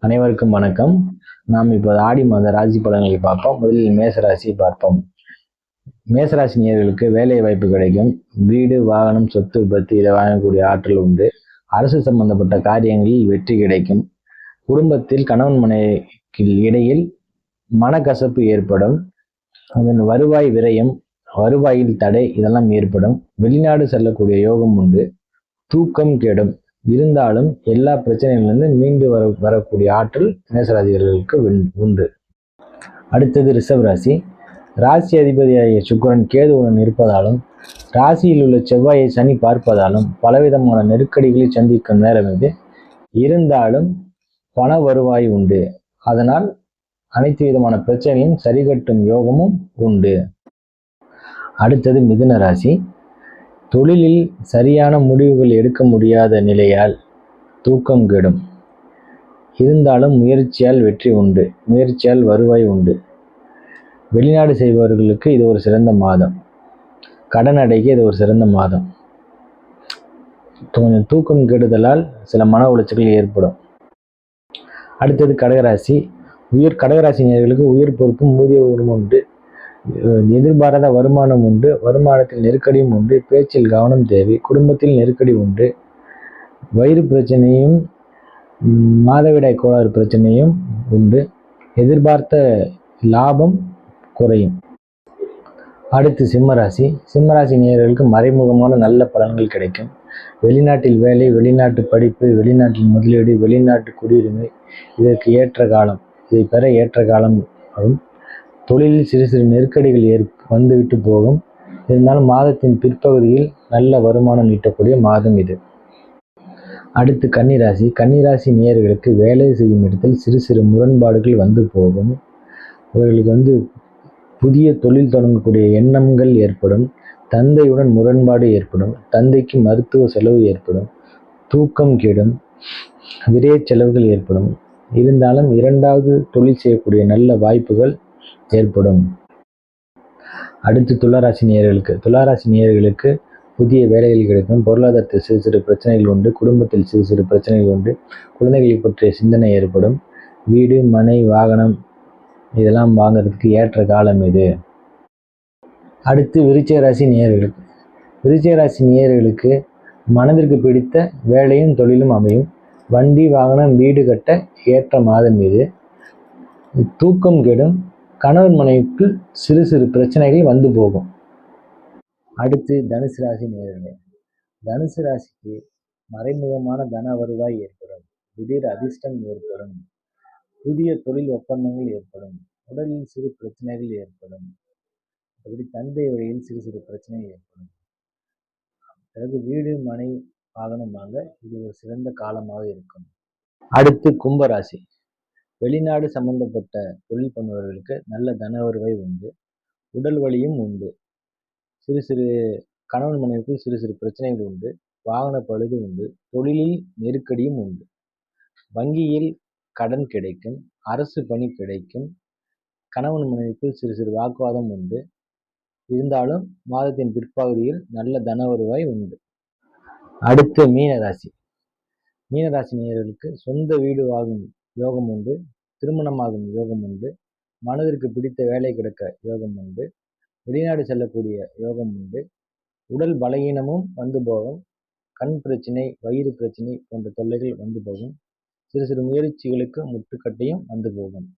அனைவருக்கும் வணக்கம். நாம் இப்போது ஆடி மாத ராசி பலன்களை பார்ப்போம். முதலில் மேச ராசியை பார்ப்போம். மேசராசி நேயர்களுக்கு வேலை வாய்ப்பு கிடைக்கும். வீடு, வாகனம், சொத்து, விபத்து இதை வாங்கக்கூடிய ஆற்றல் உண்டு. அரசு சம்பந்தப்பட்ட காரியங்களில் வெற்றி கிடைக்கும். குடும்பத்தில் கணவன் மனைவிக்கு இடையில் மனக்கசப்பு ஏற்படும். அதன் வருவாய் விரயம், வருவாயில் தடை இதெல்லாம் ஏற்படும். வெளிநாடு செல்லக்கூடிய யோகம் உண்டு. தூக்கம் கெடும். இருந்தாலும் எல்லா பிரச்சனைகளிலிருந்து மீண்டு வரக்கூடிய ஆற்றல் மேசராசிகளுக்கு உண்டு. அடுத்தது ரிஷப ராசி. ராசி அதிபதியாகிய சுக்கிரன் கேதுவுடன் இருப்பதாலும் ராசியில் உள்ள செவ்வாயை சனி பார்ப்பதாலும் பலவிதமான நெருக்கடிகளை சந்திக்கும் நேரம் இது. இருந்தாலும் பண வருவாய் உண்டு. அதனால் அனைத்து விதமான பிரச்சனையும் சரிகட்டும் யோகமும் உண்டு. அடுத்தது மிதுன ராசி. தொழிலில் சரியான முடிவுகள் எடுக்க முடியாத நிலையால் தூக்கம் கெடும். இருந்தாலும் முயற்சியால் வெற்றி உண்டு. முயற்சியால் வருவாய் உண்டு. வெளிநாடு செய்பவர்களுக்கு இது ஒரு சிறந்த மாதம். கடன் அடைக்க இது ஒரு சிறந்த மாதம். கொஞ்சம் தூக்கம் கெடுதலால் சில மன உளைச்சல்கள் ஏற்படும். அடுத்தது கடகராசி. கடகராசி நேயர்களுக்கு உயர் பொறுப்பும் ஊதிய உயர்வும் உண்டு. எதிர்பாராத வருமானம் உண்டு. வருமானத்தில் நெருக்கடியும் உண்டு. பேச்சில் கவனம் தேவை. குடும்பத்தில் நெருக்கடி உண்டு. வயிறு பிரச்சனையும் மாதவிடாய் கோளாறு பிரச்சனையும் உண்டு. எதிர்பார்த்த லாபம் குறையும். அடுத்து சிம்மராசி. சிம்மராசி நேயர்களுக்கு மறைமுகமான நல்ல பலன்கள் கிடைக்கும். வெளிநாட்டில் வேலை, வெளிநாட்டு படிப்பு, வெளிநாட்டில் முதலீடு, வெளிநாட்டு குடியுரிமை இதற்கு ஏற்ற காலம், இதை பெற ஏற்ற காலம் வரும். தொழிலில் சிறு சிறு நெருக்கடிகள் வந்துவிட்டு போகும். இருந்தாலும் மாதத்தின் பிற்பகுதியில் நல்ல வருமானம் ஈட்டக்கூடிய மாதம் இது. அடுத்து கன்னிராசி. கன்னிராசி நேயர்களுக்கு வேலை செய்யும் இடத்தில் சிறு சிறு முரண்பாடுகள் வந்து போகும். அவர்களுக்கு புதிய தொழில் தொடங்கக்கூடிய எண்ணங்கள் ஏற்படும். தந்தையுடன் முரண்பாடு ஏற்படும். தந்தைக்கு மருத்துவ செலவு ஏற்படும். தூக்கம் கெடும். விரைய செலவுகள் ஏற்படும். இருந்தாலும் இரண்டாவது தொழில் செய்யக்கூடிய நல்ல வாய்ப்புகள் ஏற்படும். அடுத்து துளாராசி நேயர்களுக்கு. துளாராசி நேயர்களுக்கு புதிய வேலைகள் கிடைக்கும். பொருளாதாரத்தில் சிறு சிறு பிரச்சனைகள் உண்டு. குடும்பத்தில் சிறு சிறு பிரச்சனைகள் உண்டு. குழந்தைகளை பற்றிய சிந்தனை ஏற்படும். வீடு, மனை, வாகனம் இதெல்லாம் வாங்கிறதுக்கு ஏற்ற காலம் இது. அடுத்து விருச்சிக ராசி நேயர்களுக்கு. விருச்சிக ராசி நேயர்களுக்கு மனதிற்கு பிடித்த வேலையும் தொழிலும் அமையும். வண்டி, வாகனம், வீடு கட்ட ஏற்ற மாதம் இது. தூக்கம் கெடும். கணவன் மனைவிக்கு சிறு சிறு பிரச்சனைகள் வந்து போகும். அடுத்து தனுசு ராசி நேயர்களே. தனுசு ராசிக்கு மறைமுகமான தன வருவாய் ஏற்படும். திடீர் அதிர்ஷ்டம் ஏற்படும். புதிய தொழில் ஒப்பந்தங்கள் ஏற்படும். உடலில் சிறு பிரச்சனைகள் ஏற்படும். அப்படி தந்தை வழியில் சிறு சிறு பிரச்சனைகள் ஏற்படும். பிறகு வீடு, மனை, வாகனம் வாங்க இது ஒரு சிறந்த காலமாக இருக்கும். அடுத்து கும்பராசி. வெளிநாடு சம்பந்தப்பட்ட தொழில் பண்ணுபவர்களுக்கு நல்ல தன வருவாய் உண்டு. உடல் வலியும் உண்டு. சிறு சிறு கணவன் மனைவிக்கு சிறு சிறு பிரச்சனைகள் உண்டு. வாகன பழுது உண்டு. தொழிலில் நெருக்கடியும் உண்டு. வங்கியில் கடன் கிடைக்கும். அரசு பணி கிடைக்கும். கணவன் மனைவிக்கு சிறு சிறு வாக்குவாதம் உண்டு. இருந்தாலும் மாதத்தின் பிற்பகுதியில் நல்ல தன வருவாய் உண்டு. அடுத்து மீனராசி. மீனராசி நேயர்களுக்கு சொந்த வீடு வாங்கும் யோகம் உண்டு. திருமணமாகும் யோகம் உண்டு. மனதிற்கு பிடித்த வேலை கிடைக்க யோகம் உண்டு. வெளிநாடு செல்லக்கூடிய யோகம் உண்டு. உடல் பலகீனமும் வந்து போகும். கண் பிரச்சனை, வயிறு பிரச்சனை போன்ற தொல்லைகள் வந்து போகும். சிறு சிறு முயற்சிகளுக்கு முட்டுக்கட்டையும் வந்து போகும்.